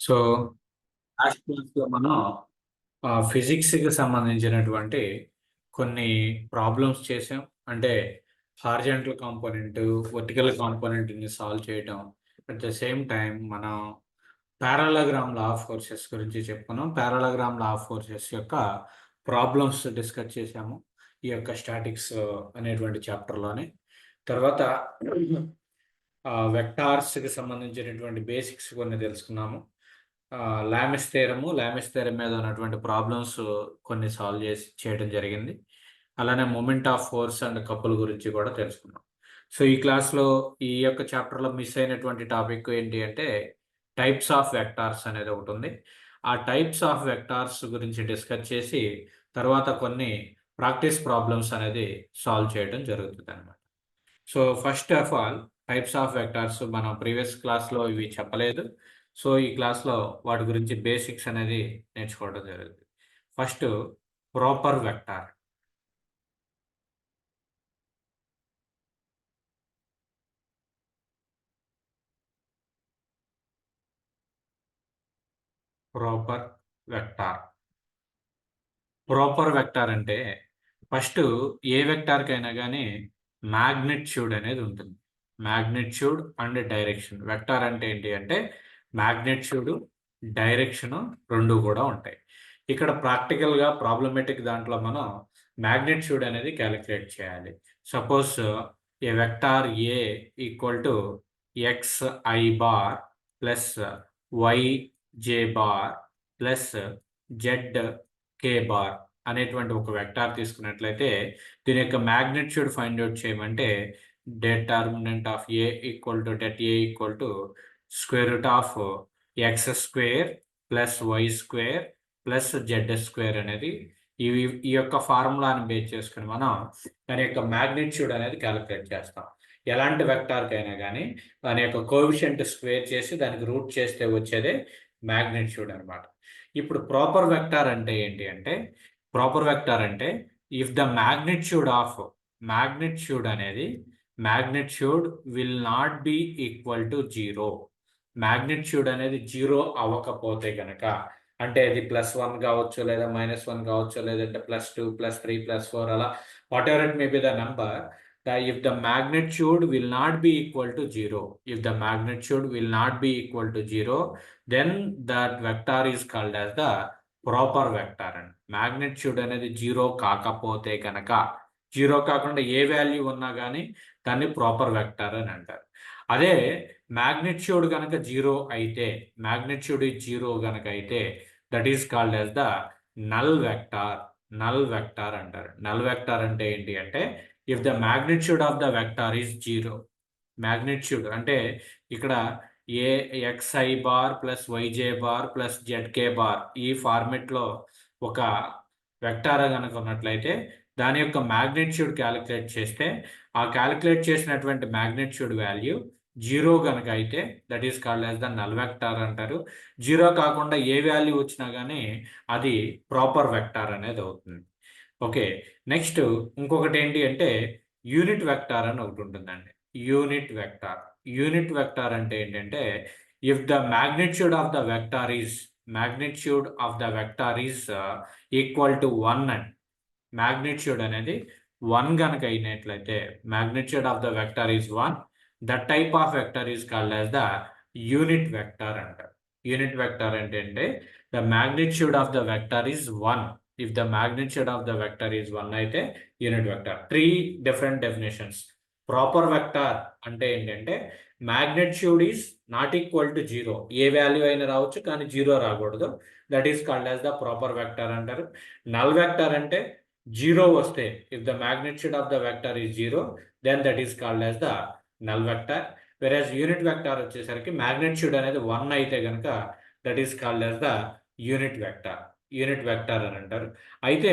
So last క్లాస్లో మనం ఫిజిక్స్కి సంబంధించినటువంటి కొన్ని ప్రాబ్లమ్స్ చేసాం. అంటే హార్జెంటల్ కాంపోనెంట్, వర్టికల్ కాంపోనెంట్ని సాల్వ్ చేయటం. అట్ ద సేమ్ టైం మనం పారాలగ్రామ్ లా ఆఫ్ ఫోర్సెస్ గురించి చెప్పుకున్నాం. పారాలగ్రామ్ లా ఆఫ్ ఫోర్సెస్ యొక్క ప్రాబ్లమ్స్ డిస్కస్ చేసాము ఈ యొక్క స్టాటిక్స్ అనేటువంటి చాప్టర్లోనే. తర్వాత వెక్టార్స్కి సంబంధించినటువంటి బేసిక్స్ కొన్ని తెలుసుకున్నాము. లామిస్ థియరం మీద ఉన్నటువంటి ప్రాబ్లమ్స్ కొన్ని సాల్వ్ చేయడం జరిగింది. అలానే moment of force and couple గురించి కూడా తెలుసుకున్నాం. సో ఈ క్లాస్లో ఈ యొక్క చాప్టర్లో మిస్ అయినటువంటి టాపిక్ ఏంటి అంటే టైప్స్ ఆఫ్ వెక్టార్స్ అనేది ఒకటి ఉంది. ఆ టైప్స్ ఆఫ్ వెక్టార్స్ గురించి డిస్కస్ చేసి తర్వాత కొన్ని ప్రాక్టీస్ ప్రాబ్లమ్స్ అనేది సాల్వ్ చేయడం జరుగుతుంది అనమాట. So first of all types of vectors మనం ప్రీవియస్ క్లాస్లో ఇవి చెప్పలేదు. సో ఈ క్లాస్లో వాటి గురించి బేసిక్స్ అనేది నేర్చుకోవడం జరుగుతుంది. First proper vector. Proper vector proper vector అంటే ఫస్ట్ ఏ వెక్టార్కైనా కానీ మ్యాగ్నిట్యూడ్ అనేది ఉంటుంది. Magnitude and direction. వెక్టార్ అంటే ఏంటి అంటే మ్యాగ్నిట్యూడ్, డైరెక్షన్ రెండు కూడా ఉంటాయి. ఇక్కడ ప్రాక్టికల్గా ప్రాబ్లమేటిక్ దాంట్లో మనం మ్యాగ్నిట్యూడ్ అనేది క్యాలిక్యులేట్ చేయాలి. Suppose a vector a equal to x i bar plus y j bar plus z k bar అనేటువంటి ఒక వెక్టార్ తీసుకున్నట్లయితే దీని యొక్క మ్యాగ్నిట్యూడ్ ఫైండ్ అవుట్ చేయమంటే determinant of A equal to det a equal to square root of x square plus y square plus z square అనేది ఈ యొక్క ఫార్ములాని base చేసుకుని మనం దాని యొక్క మ్యాగ్నిట్యూడ్ అనేది క్యాలిక్యులేట్ చేస్తాం. ఎలాంటి వెక్టార్కైనా కానీ దాని యొక్క కోఎఫిషియంట్ స్క్వేర్ చేసి దానికి రూట్ చేస్తే వచ్చేదే మ్యాగ్నిట్యూడ్ అనమాట. ఇప్పుడు ప్రాపర్ వెక్టార్ అంటే ఏంటి అంటే ప్రాపర్ వెక్టార్ అంటే ఇఫ్ ద మ్యాగ్నిట్యూడ్ అనేది magnitude will not be equal to zero. Magnitude అనేది జీరో అవ్వకపోతే కనుక అంటే అది +1 కావచ్చు, లేదా -1 కావచ్చు, లేదంటే +2 +3 +4 అలా what ever it may be the number. If the magnitude will not be equal to 0, if the magnitude will not be equal to 0, then that vector is called as the proper vector అండి. Magnitude అనేది zero కాకపోతే కనుక, zero కాకుండా ఏ value ఉన్నా కానీ దాన్ని proper vector అని అంటారు. అదే మ్యాగ్నిట్యూడ్ కనుక జీరో అయితే, మ్యాగ్నిట్యూడ్ జీరో కనుక అయితే that is called as the null vector. Null vector అంటారు. నల్ వెక్టార్ అంటే ఏంటి అంటే if the magnitude of the vector is zero. Magnitude అంటే ఇక్కడ A x i bar plus y j bar plus z k bar ఈ ఫార్మెట్లో ఒక వెక్టార్ కనుక ఉన్నట్లయితే దాని యొక్క మ్యాగ్నిట్యూడ్ క్యాలిక్యులేట్ చేస్తే ఆ క్యాలిక్యులేట్ చేసినటువంటి మ్యాగ్నిట్యూడ్ వాల్యూ జీరో కనుక అయితే that is called as the null vector అంటారు. జీరో కాకుండా ఏ వాల్యూ వచ్చినా కానీ అది ప్రాపర్ వెక్టార్ అనేది అవుతుంది. ఓకే, నెక్స్ట్ ఇంకొకటి ఏంటి అంటే యూనిట్ వెక్టార్ అని ఒకటి ఉంటుందండి. యూనిట్ వెక్టార్ అంటే ఏంటంటే if the magnitude of the vector is equal to 1 and magnitude అనేది 1 కనుక అయినట్లయితే magnitude of the vector is 1, that type of vector is called as the unit vector అంటారు. యూనిట్ వెక్టార్ అంటే the magnitude of the vector is 1. If the magnitude of the vector is 1 అయితే unit vector. 3 different definitions. Proper vector అంటే ఏంటంటే magnitude is not equal to zero. ఏ value అయినా రావచ్చు కానీ zero రాకూడదు. That is called as the proper vector అంటారు. Null vector అంటే జీరో వస్తే if the magnitude of the vector is zero then that is called as the null vector. Whereas unit vector వచ్చేసరికి magnitude అనేది 1 అయితే కనుక that is called as the unit vector అని అంటారు. అయితే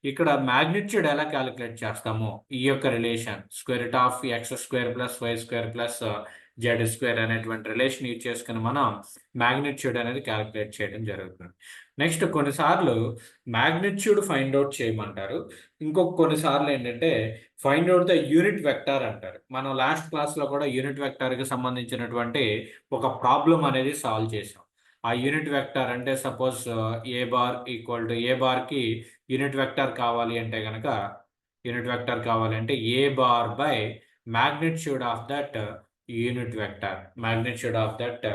ఇక్కడ మ్యాగ్నిట్యూడ్ ఎలా క్యాలిక్యులేట్ చేస్తామో ఈ యొక్క relation square root of x square plus y square plus z square అనేటువంటి రిలేషన్ యూజ్ చేసుకుని మనం మ్యాగ్నిట్యూడ్ అనేది క్యాలిక్యులేట్ చేయడం జరుగుతుంది. నెక్స్ట్ కొన్నిసార్లు మ్యాగ్నిట్యూడ్ ఫైండ్ అవుట్ చేయమంటారు. కొన్నిసార్లు ఏంటంటే find out the unit vector అంటారు. మనం లాస్ట్ క్లాస్లో కూడా యూనిట్ వెక్టార్కి సంబంధించినటువంటి ఒక ప్రాబ్లం అనేది సాల్వ్ చేసాం. ఆ యూనిట్ వెక్టార్ అంటే suppose A bar equal to A బార్కి యూనిట్ వెక్టార్ కావాలి అంటే కనుక యూనిట్ వెక్టార్ కావాలి అంటే A bar by magnitude of that unit vector magnitude of that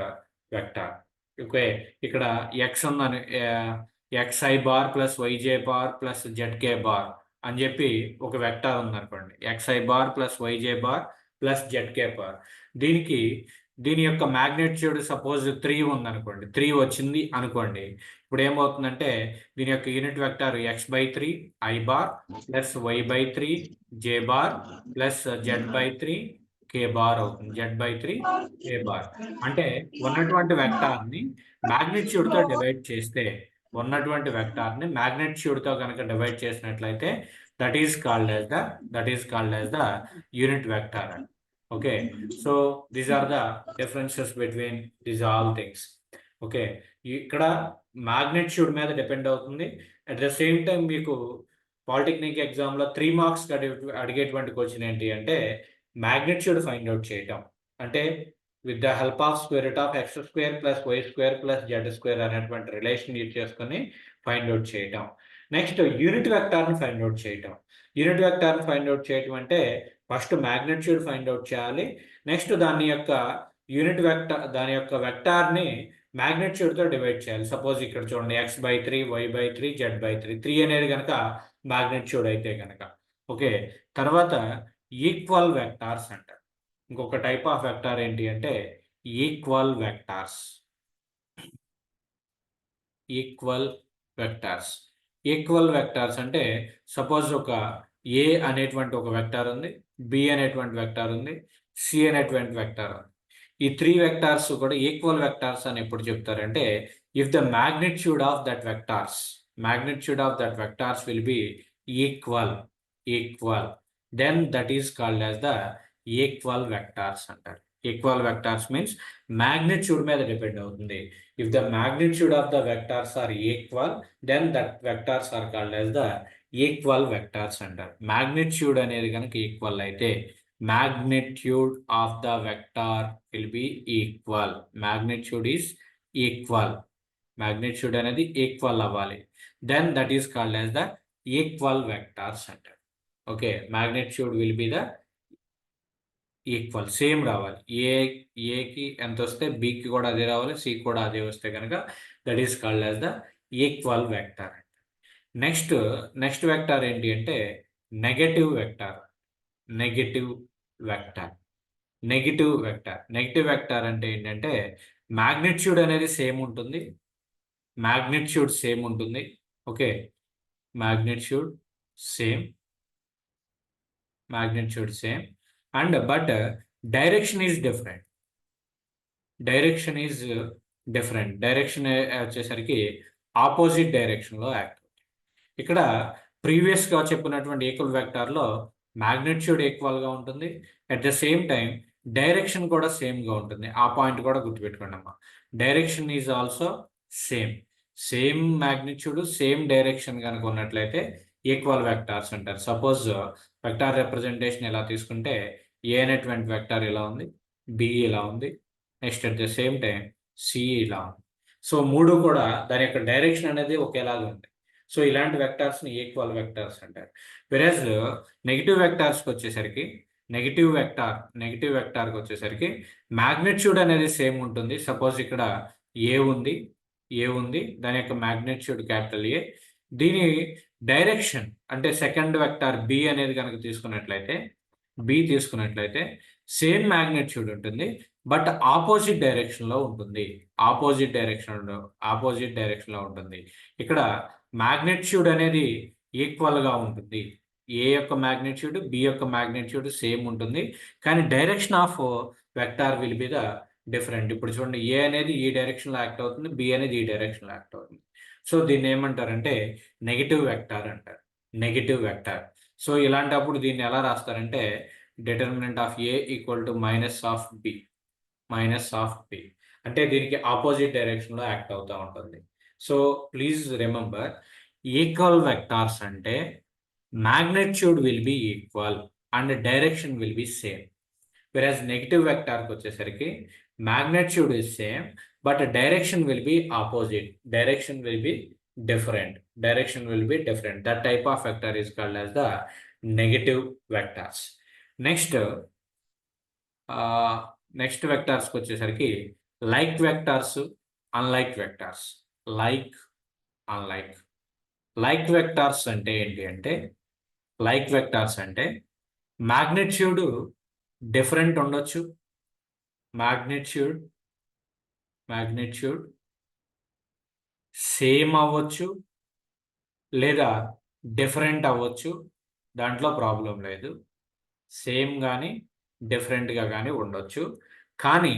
vector. Okay, ఇక్కడ ఎక్స్ ఉందని xi bar plus y j bar plus z k bar అని చెప్పి ఒక వెక్టార్ ఉందనుకోండి. xi bar plus y j bar plus z k bar. దీని యొక్క magnitude suppose 3 ఉందనుకోండి, 3 వచ్చింది అనుకోండి. ఇప్పుడు ఏమవుతుందంటే దీని యొక్క unit vector x/3 i bar plus y/3 j bar plus z/3 k bar అవుతుంది. z/3 k బార్ అంటే ఉన్నటువంటి వెక్టార్ని మ్యాగ్నిట్యూడ్ తో డివైడ్ చేస్తే కనుక డివైడ్ చేసినట్లయితే that is called as the unit vector. Okay, so these are the differences between these all things. Okay, ఇక్కడ magnitude మీద depend అవుతుంది. అట్ ద సేమ్ టైం మీకు పాలిటెక్నిక్ ఎగ్జామ్లో 3 మార్క్స్ అడిగేటువంటి క్వశ్చన్ ఏంటి అంటే మ్యాగ్నిట్యూడ్ ఫైండ్ అవుట్ చేయటం. అంటే with the help of square root of x square plus y square plus z square అనేటువంటి రిలేషన్ యూజ్ చేసుకొని ఫైండ్ అవుట్ చేయటం. నెక్స్ట్ యూనిట్ వెక్టార్ని ఫైండ్ అవుట్ చేయటం. యూనిట్ వెక్టార్ని ఫైండ్ అవుట్ చేయటం అంటే ఫస్ట్ మ్యాగ్నిట్యూడ్ ఫైండ్ అవుట్ చేయాలి. Next దాని యొక్క వెక్టార్ని మ్యాగ్నిట్యూడ్తో divide చేయాలి. సపోజ్ ఇక్కడ చూడండి x/3 y/3 z/3 3 అనేది కనుక మ్యాగ్నిట్యూడ్ అయితే కనుక. ఓకే, తర్వాత ఈక్వల్ వెక్టార్స్ అంటారు. ఇంకొక టైప్ ఆఫ్ వెక్టార్ ఏంటి అంటే ఈక్వల్ వెక్టార్స్. ఈక్వల్ వెక్టార్స్ అంటే సపోజ్ ఒక ఏ అనేటువంటి ఒక వెక్టార్ ఉంది, బి అనేటువంటి వెక్టార్ ఉంది, సి అనేటువంటి వెక్టార్ ఉంది. ఈ 3 వెక్టార్స్ కూడా ఈక్వల్ వెక్టార్స్ అని ఎప్పుడు చెప్తారంటే if the magnitude of that vectors will be equal then that is called as the equal vectors అంటారు. ఈక్వల్ వెక్టార్స్ మీన్స్ magnitude మీద డిపెండ్ అవుతుంది. If the magnitude of the vectors are equal then that vectors are called as the equal vectors అంటారు. Magnitude అనేది కనుక equal అయితే magnitude of the vector will be equal. Magnitude is equal. Magnitude అనేది equal అవ్వాలి. Then that is called as the equal vectors అంటారు. Okay, magnitude will be the equal, same రావాలి. ఏకి ఎంత వస్తే బికి కూడా అదే రావాలి, సి కూడా అదే వస్తే కనుక that is called as the equal vector. Next vector ఏంటి అంటే నెగటివ్ వెక్టార్. నెగటివ్ వెక్టార్ అంటే ఏంటంటే మ్యాగ్నిట్యూడ్ అనేది సేమ్ ఉంటుంది. Okay, magnitude same and but direction is different. Direction వచ్చేసరికి ఆపోజిట్ డైరెక్షన్లో యాక్ట్ అవుతుంది. ఇక్కడ ప్రీవియస్గా చెప్పినటువంటి ఈక్వల్ వెక్టార్లో మ్యాగ్నిట్యూడ్ ఈక్వల్గా ఉంటుంది, at the same time direction కూడా సేమ్గా ఉంటుంది. ఆ పాయింట్ కూడా గుర్తుపెట్టుకోండి అమ్మా. Direction is also same magnitude same direction కనుక ఉన్నట్లయితే ఈక్వల్ వెక్టార్స్ అంటారు. సపోజ్ వెక్టార్ రిప్రజెంటేషన్ ఎలా తీసుకుంటే ఏ అనేటువంటి వెక్టార్ ఇలా ఉంది, బి ఇలా ఉంది, next at the same time C ఇలా ఉంది. సో 3 కూడా దాని యొక్క డైరెక్షన్ అనేది ఒకేలాగా ఉంది. సో ఇలాంటి వెక్టార్స్ని ఈక్వల్ వెక్టార్స్ అంటారు. వెరాజ్ నెగిటివ్ వెక్టార్స్కి వచ్చేసరికి నెగిటివ్ వెక్టార్కి వచ్చేసరికి మ్యాగ్నిట్యూడ్ అనేది సేమ్ ఉంటుంది. సపోజ్ ఇక్కడ ఏ ఉంది, దాని యొక్క మ్యాగ్నిట్యూడ్ క్యాపిటల్ ఏ. దీని డైరెక్షన్ అంటే సెకండ్ వెక్టార్ బి అనేది కనుక తీసుకున్నట్లయితే సేమ్ మ్యాగ్నిట్యూడ్ ఉంటుంది, బట్ ఆపోజిట్ డైరెక్షన్లో ఉంటుంది. ఇక్కడ మ్యాగ్నిట్యూడ్ అనేది ఈక్వల్గా ఉంటుంది. ఏ యొక్క మ్యాగ్నిట్యూడ్ బి యొక్క మ్యాగ్నిట్యూడ్ సేమ్ ఉంటుంది, కానీ direction of vector will be the different. ఇప్పుడు చూడండి, ఏ అనేది ఈ డైరెక్షన్లో యాక్ట్ అవుతుంది, బి అనేది ఈ డైరెక్షన్లో యాక్ట్ అవుతుంది. సో దీన్ని ఏమంటారంటే నెగిటివ్ వెక్టార్. సో ఇలాంటప్పుడు దీన్ని ఎలా రాస్తారంటే determinant of A equal to minus of B అంటే దీనికి ఆపోజిట్ డైరెక్షన్లో యాక్ట్ అవుతూ ఉంటుంది. So please remember, equal vectors అంటే magnitude will be equal and direction will be same. Whereas negative vector వచ్చేసరికి magnitude is same, but direction will be opposite, direction will be different, that type of vector is called as the negative vectors. Next వెక్టార్స్కి వచ్చేసరికి like vectors, unlike vectors. Like vectors అంటే ఏంటి అంటే, like vectors అంటే magnitude different ఉండొచ్చు, magnitude same అవ్వచ్చు లేదా different అవ్వచ్చు, దాంట్లో ప్రాబ్లం లేదు. సేమ్ కానీ డిఫరెంట్గా కానీ ఉండొచ్చు, కానీ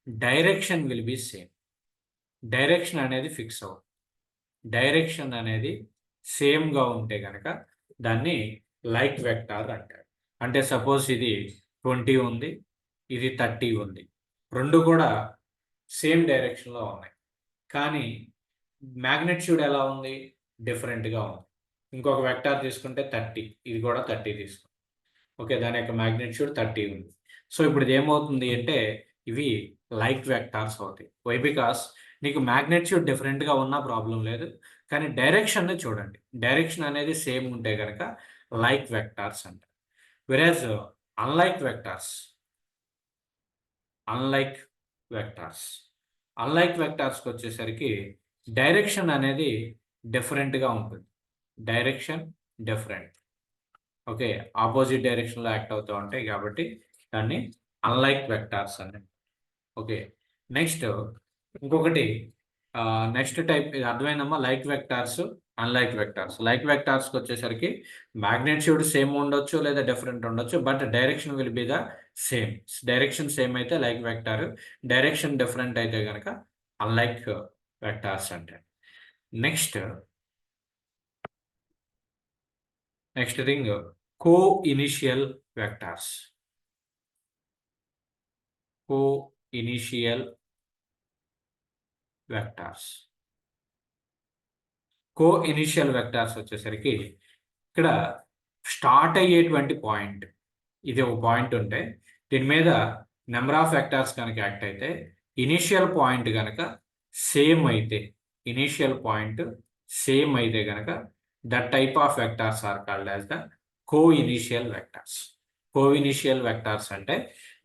direction will B same. Direction అనేది ఫిక్స్ అవ్వదు. డైరెక్షన్ అనేది సేమ్గా ఉంటే కనుక దాన్ని లైక్ వెక్టార్ అంటారు. అంటే సపోజ్ ఇది 20 ఉంది, ఇది 30 ఉంది, రెండు కూడా సేమ్ డైరెక్షన్లో ఉన్నాయి, కానీ మ్యాగ్నిట్యూడ్ ఎలా ఉంది, డిఫరెంట్గా ఉంది. ఇంకొక వెక్టార్ తీసుకుంటే 30, ఇది కూడా 30 తీసుకుంటాం. ఓకే, దాని యొక్క మ్యాగ్నిట్యూడ్ 30 ఉంది. సో ఇప్పుడు ఇది ఏమవుతుంది అంటే ఇవి లైక్ వెక్టార్స్ అవుతాయి. వై? బికాస్ నీకు మ్యాగ్నిట్యూడ్ డిఫరెంట్గా ఉన్నా ప్రాబ్లం లేదు, కానీ డైరెక్షన్ని చూడండి, డైరెక్షన్ అనేది సేమ్ ఉంటే కనుక లైక్ వెక్టార్స్ అంటారు. వెరాజ్ అన్లైక్ వెక్టార్స్కి వచ్చేసరికి డైరెక్షన్ అనేది డిఫరెంట్గా ఉంటుంది. డైరెక్షన్ డిఫరెంట్, ఓకే, ఆపోజిట్ డైరెక్షన్లో యాక్ట్ అవుతూ ఉంటాయి కాబట్టి దాన్ని అన్లైక్ వెక్టార్స్ అని. ఓకే, నెక్స్ట్ ఇంకొకటి, నెక్స్ట్ టైప్ ఇది అర్థమైందమ్మా, like vectors, unlike vectors. Like వెక్టార్స్కి వచ్చేసరికి మ్యాగ్నిట్యూడ్ సేమ్ ఉండొచ్చు లేదా డిఫరెంట్ ఉండొచ్చు, but direction will be the same. Direction same అయితే లైక్ వెక్టార్, డైరెక్షన్ డిఫరెంట్ అయితే కనుక అన్లైక్ వెక్టార్స్ అంటే. Next thing, coinitial vectors. Coinitial vectors వచ్చేసరికి ఇక్కడ స్టార్ట్ అయ్యేటువంటి పాయింట్, ఇది ఒక పాయింట్ ఉంటే దీని మీద నెంబర్ ఆఫ్ వెక్టార్స్ కనుక యాక్ట్ అయితే, ఇనిషియల్ పాయింట్ కనుక సేమ్ అయితే కనుక that type of vectors are called as the co-initial vectors. Co-initial vectors అంటే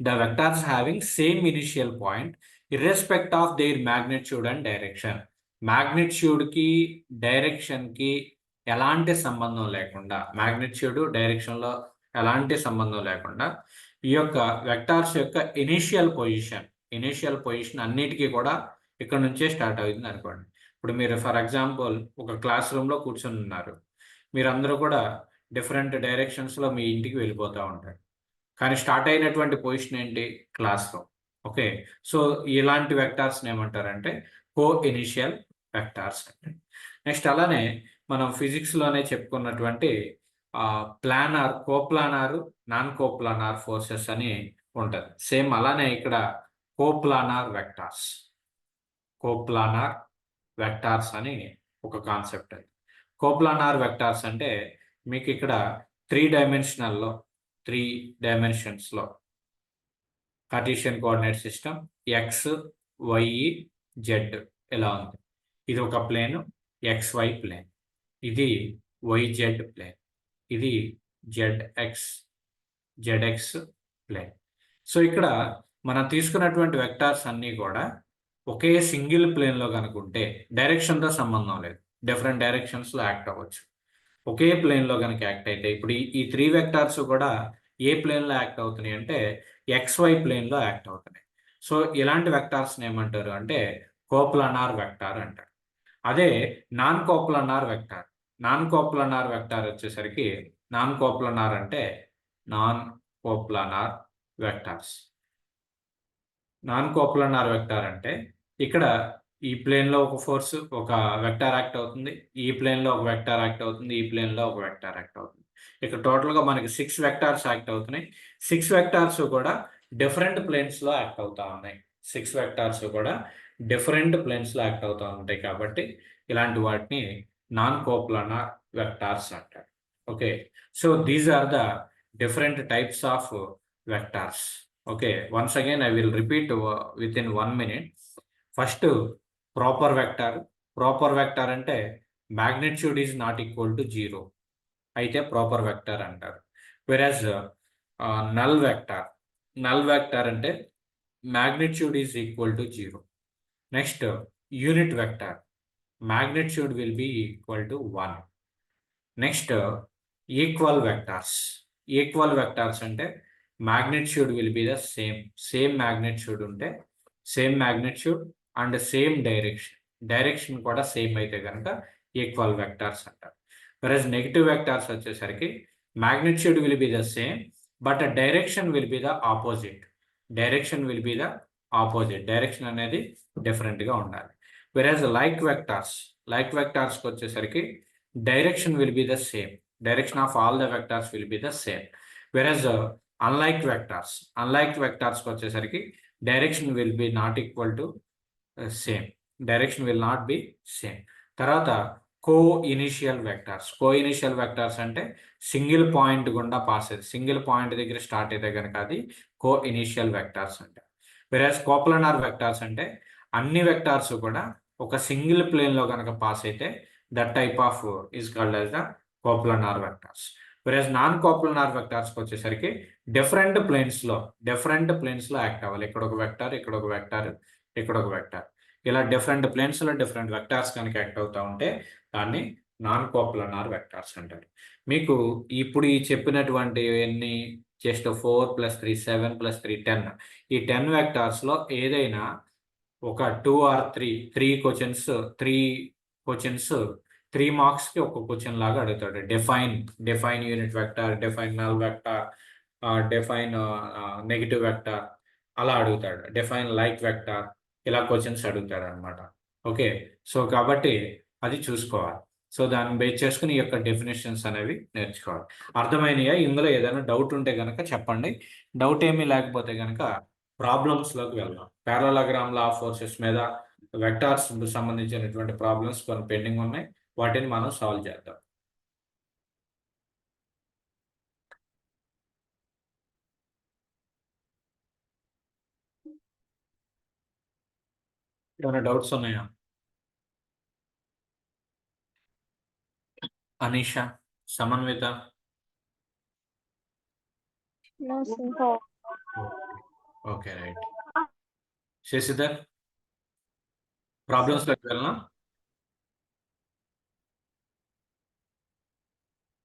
the vectors having same initial point irrespective of their magnitude and direction. magnitude కి direction కి ఎలాంటి సంబంధం లేకుండా, magnitude డైరెక్షన్ లో ఎలాంటి సంబంధం లేకుండా ఈ యొక్క వెక్టార్స్ యొక్క ఇనిషియల్ పొజిషన్ అన్నిటికీ కూడా ఇక్కడ నుంచే స్టార్ట్ అవుతుంది అనుకోండి. ఇప్పుడు మీరు ఫర్ ఎగ్జాంపుల్ ఒక క్లాస్ రూమ్లో కూర్చొని ఉన్నారు, మీరందరూ కూడా డిఫరెంట్ డైరెక్షన్స్లో మీ ఇంటికి వెళ్ళిపోతూ ఉంటారు, కానీ స్టార్ట్ అయినటువంటి పొజిషన్ ఏంటి, క్లాస్ రూమ్. ఓకే, సో ఇలాంటి వెక్టార్స్ని ఏమంటారంటే కో-ఇనిషియల్ వెక్టార్స్ అంటే. నెక్స్ట్ అలానే మనం ఫిజిక్స్లోనే చెప్పుకున్నటువంటి కోప్లానార్, నాన్ కోప్లానార్ ఫోర్సెస్ అని ఉంటుంది. సేమ్ అలానే ఇక్కడ కోప్లానార్ వెక్టార్స్ అని ఒక కాన్సెప్ట్. అది కోప్లానార్ వెక్టార్స్ అంటే మీకు ఇక్కడ 3 డైమెన్షన్స్లో Cartesian coordinate system x, y, z ఇలా ఉంది. ఇది ఒక ప్లేన్, XY ప్లేన్, ఇది YZ ప్లేన్, ఇది ZX ప్లేన్. సో ఇక్కడ మనం తీసుకున్నటువంటి వెక్టార్స్ అన్నీ కూడా ఒకే సింగిల్ ప్లేన్లో కనుకుంటే డైరెక్షన్తో సంబంధం లేదు, డిఫరెంట్ డైరెక్షన్స్లో యాక్ట్ అవ్వచ్చు. ఒకే ప్లేన్లో కనుక యాక్ట్ అయితే, ఇప్పుడు ఈ 3 వెక్టార్స్ కూడా ఏ ప్లేన్లో యాక్ట్ అవుతున్నాయి అంటే XY ప్లేన్లో యాక్ట్ అవుతున్నాయి. సో ఇలాంటి వెక్టార్స్ని ఏమంటారు అంటే కోప్లానార్ వెక్టార్ అంటారు. అదే నాన్ కోప్లానార్ వెక్టార్ వచ్చేసరికి నాన్ కోప్లానార్ వెక్టార్ అంటే ఇక్కడ ఈ ప్లేన్లో ఒక ఫోర్స్, ఒక వెక్టార్ యాక్ట్ అవుతుంది, ఈ ప్లేన్లో ఒక వెక్టార్ యాక్ట్ అవుతుంది, ఈ ప్లేన్లో ఒక వెక్టార్ యాక్ట్ అవుతుంది. ఇక్కడ టోటల్గా మనకి 6 వెక్టార్స్ యాక్ట్ అవుతున్నాయి. 6 వెక్టార్స్ కూడా డిఫరెంట్ ప్లేన్స్లో యాక్ట్ అవుతూ ఉన్నాయి. 6 వెక్టార్స్ కూడా డిఫరెంట్ ప్లేన్స్లో యాక్ట్ అవుతూ ఉంటాయి కాబట్టి ఇలాంటి వాటిని నాన్ కోప్లానార్ వెక్టార్స్ అంటారు. Okay, so these are the different types of vectors. Okay, once again I will repeat within 1 minute. First proper vector అంటే magnitude is not equal to 0 అయితే proper vector అంటారు. Whereas null vector అంటే magnitude is equal to 0. Next, unit vector. Magnitude will be equal to 1. Next, equal vectors. Equal vectors అంటే magnitude will be the same. Same magnitude ఉంటే same magnitude and same direction. Direction కూడా same అయితే కనుక equal vectors అంటారు. whereas negative vectors వచ్చేసరికి magnitude will be the same but direction will be the opposite. Direction will be the opposite. Direction అనేది డిఫరెంట్గా ఉండాలి. వెరాజ్ లైక్ వెక్టార్స్కి వచ్చేసరికి direction will be the same. Direction of all the vectors will be the same. వెరాజ్ unlike వెక్టార్స్కి వచ్చేసరికి direction will B not equal to same. Direction will not be same. తర్వాత కో initial vectors అంటే సింగిల్ పాయింట్ గుండా pass అయితే, single point దగ్గర start అయితే కనుక అది కో ఇనిషియల్ వెక్టార్స్ అంటారు. వెరాజ్ కోప్లనార్ వెక్టార్స్ అంటే అన్ని వెక్టార్స్ కూడా ఒక సింగిల్ ప్లేన్లో కనుక పాస్ అయితే that type of is called as the coplanar vectors. Whereas non coplanar వెక్టార్స్కి వచ్చేసరికి డిఫరెంట్ ప్లేన్స్లో యాక్ట్ అవ్వాలి. ఇక్కడ ఒక వెక్టార్, ఇక్కడ ఒక వెక్టార్, ఇక్కడ ఒక వెక్టార్, ఇలా డిఫరెంట్ ప్లేన్స్లో డిఫరెంట్ వెక్టార్స్ కనుక యాక్ట్ అవుతూ ఉంటే దాన్ని నాన్ కోప్లనార్ వెక్టార్స్ అంటారు. మీకు ఇప్పుడు ఈ చెప్పినటువంటి ఎన్ని జస్ట్ 4 + 3 7 + 3 10, ఈ 10 వెక్టార్స్లో ఏదైనా ఒక 2 or 3 క్వశ్చన్స్ 3 మార్క్స్కి ఒక క్వశ్చన్ లాగా అడుగుతాడు. Define unit vector, define null vector, define negative vector అలా అడుగుతాడు. డిఫైన్ లైక్ వెక్టార్ ఇలా క్వశ్చన్స్ అడుగుతాడు అనమాట. ఓకే, సో కాబట్టి అది చూసుకోవాలి. సో దాన్ని బేస్ చేసుకుని ఈ యొక్క డెఫినేషన్స్ అనేవి నేర్చుకోవాలి. అర్థమైనయా? ఇందులో ఏదైనా డౌట్ ఉంటే కనుక చెప్పండి. డౌట్ ఏమీ లేకపోతే కనుక ప్రాబ్లమ్స్లోకి వెళ్దాం. పారలలోగ్రామ్ లా ఆఫ్ ఫోర్సెస్ మీద వెక్టార్స్ సంబంధించినటువంటి ప్రాబ్లమ్స్ కొన్ని పెండింగ్ ఉన్నాయి, వాటిని మనం సాల్వ్ చేద్దాం. ఏమైనా డౌట్స్ ఉన్నాయా? Anisha, Samanvita. No, sir. Okay, right. Shashidhar, problems like well, na?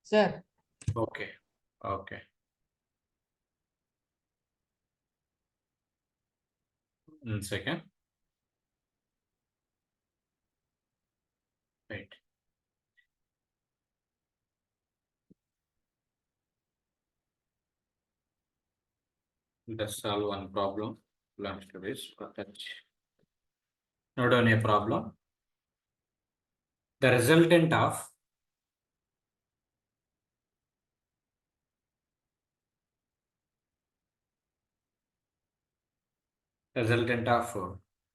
Sir. Okay. 1 second. Right. Let's solve one problem. Learn to touch. Note on a problem. The resultant of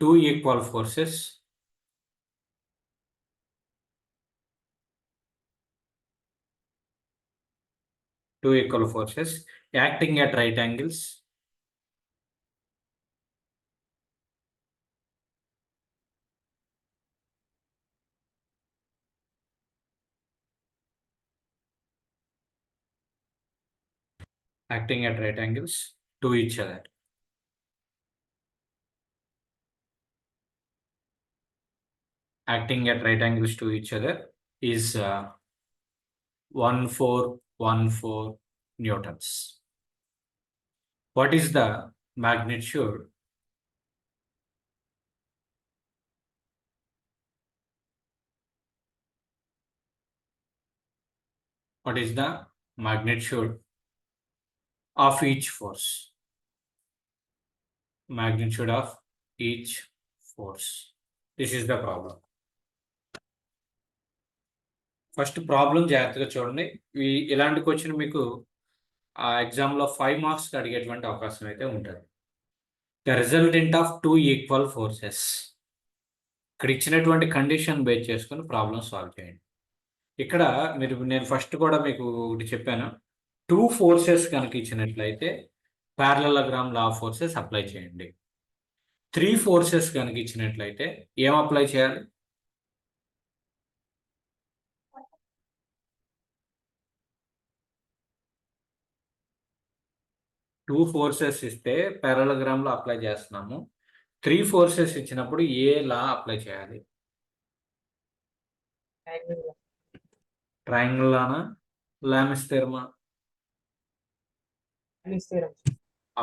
2 equal forces acting at right angles to each other. Acting at right angles to each other is 1414 newtons. What is the magnitude? What is the magnitude of each force? Magnitude of each force. This is the problem. First problem జాగ్రత్తగా చూడండి. ఇలాంటి question మీకు ఆ ఎగ్జామ్లో 5 marks అడిగేటువంటి అవకాశం అయితే ఉంటుంది. The resultant of 2 equal forces. ఇక్కడ ఇచ్చినటువంటి కండిషన్ బేస్ చేసుకొని ప్రాబ్లం సాల్వ్ చేయండి. ఇక్కడ నేను ఫస్ట్ కూడా మీకు ఒకటి చెప్పాను, 2 ఫోర్సెస్ కనుక ఇచ్చినట్లయితే parallelogram law of forces apply చేయండి. 3 ఫోర్సెస్ కనుక ఇచ్చినట్లయితే ఏం అప్లై చేయాలి? టూ ఫోర్సెస్ ఇస్తే parallelogram లో అప్లై చేస్తున్నాము. 3 ఫోర్సెస్ ఇచ్చినప్పుడు ఏ లా అప్లై చేయాలి? ట్రయాంగిల్ లానా, లామిస్ థియరమా?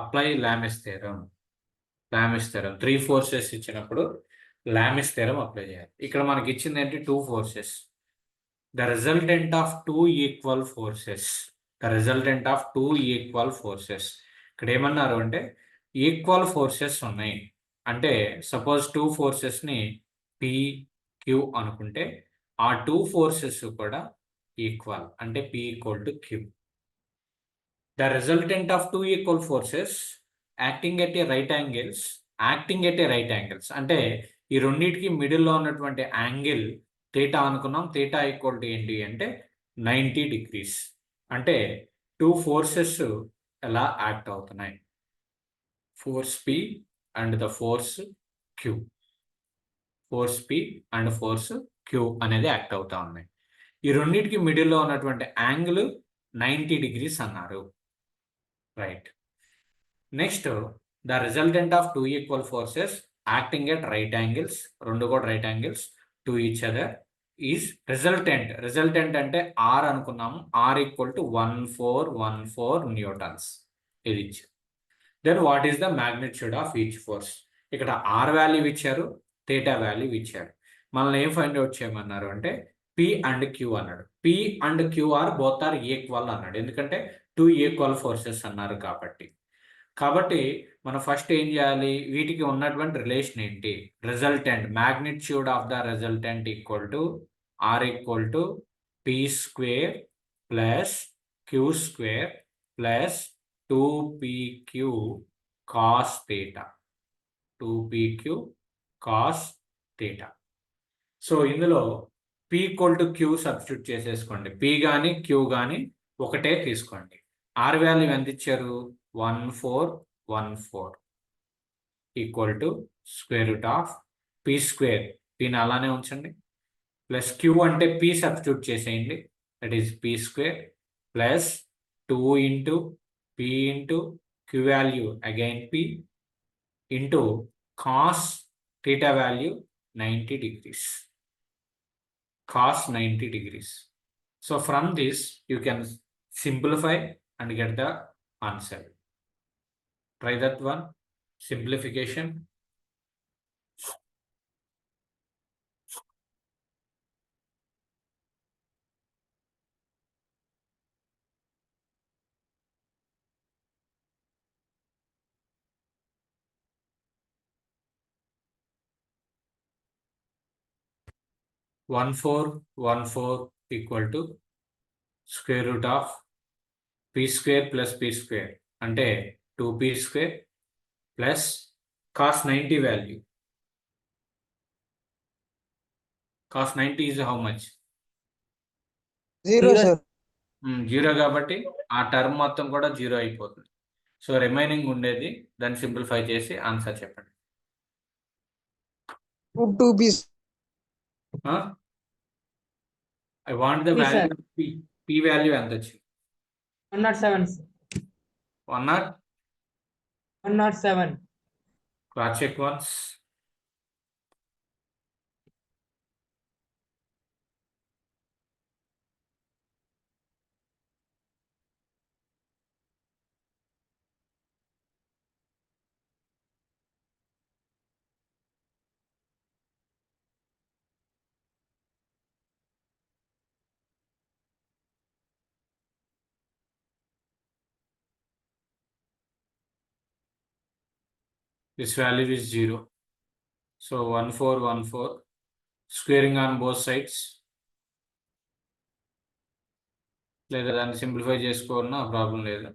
Apply Lami's theorem. Lami's theorem 3 forces ఇచ్చినప్పుడు లామిస్ థియరం అప్లై చేయాలి. ఇక్కడ మనకి ఇచ్చింది ఏంటి? 2 forces. The resultant of 2 equal forces. The resultant of 2 equal forces. ఇక్కడ ఏమన్నారు అంటే ఈక్వల్ ఫోర్సెస్ ఉన్నాయి. అంటే సపోజ్ 2 ఫోర్సెస్ని పి క్యూ అనుకుంటే ఆ 2 ఫోర్సెస్ కూడా ఈక్వల్, అంటే P equal to Q. The resultant of two equal forces acting at a right angles అంటే ఈ రెండింటికి మిడిల్లో ఉన్నటువంటి యాంగిల్ థీటా అనుకున్నాం. థీటా ఈక్వల్ టు ఏంటి అంటే 90 డిగ్రీస్. అంటే 2 ఫోర్సెస్ ఎలా యాక్ట్ అవుతున్నాయి? Force P and the force Q. Force P and force Q అనేది యాక్ట్ అవుతా ఉన్నాయి. ఈ రెండింటికి మిడిల్లో ఉన్నటువంటి యాంగిల్ 90 డిగ్రీస్ అన్నారు. Right. Next, the resultant of 2 equal forces acting at right angles, రెండు కూడా right angles to each other is resultant. Resultant అంటే ఆర్ అనుకున్నాము. R equal to 1414 newtons. ఇది ఇచ్చారు. Then what is the magnitude of each force? ఇక్కడ R value ఇచ్చారు, theta value ఇచ్చారు. మనల్ని ఏం ఫైండ్ అవుట్ చేయమన్నారు అంటే పి అండ్ క్యూ అన్నాడు. P and Q are both are equal అన్నాడు. ఎందుకంటే 2 ఈక్వల్ ఫోర్సెస్ అన్నారు కాబట్టి. మనం ఫస్ట్ ఏం చేయాలి? వీటికి ఉన్నటువంటి రిలేషన్ ఏంటి? Resultant, magnitude of the resultant equal to R equal to P square plus Q square plus 2pq cos theta. 2pq cos theta. So ఇందులో p equal to Q substitute చేసేసుకోండి. p కానీ Q కానీ ఒకటే తీసుకోండి. R value ఎంత ఇచ్చారు? 1414 equal to square root of P square, పీని అలానే ఉంచండి, ప్లస్ క్యూ అంటే p సబ్స్టిట్యూట్ చేసేయండి, that is P square plus 2 into p into queue value again p into cos theta value 90 degrees. Cos 90 degrees. So from this you can simplify and get the answer. Try that one. Simplification. One four equal to square root of p square plus p square అంటే 2p square plus cos 90 value. Cos 90 is how much? 0 sir. 0 కాబట్టి ఆ term మొత్తం కూడా 0 అయిపోతుంది. So remaining ఉండేది దాన్ని simplify చేసి answer చెప్పండి. 2p. I want the Yes, value of p value ఎంత వచ్చింది? 107. 107. Cross check once. This value is 0. So 1414 squaring on both sides. లేదా దాన్ని సింప్లిఫై చేసుకోవాలన్నా ప్రాబ్లం లేదు.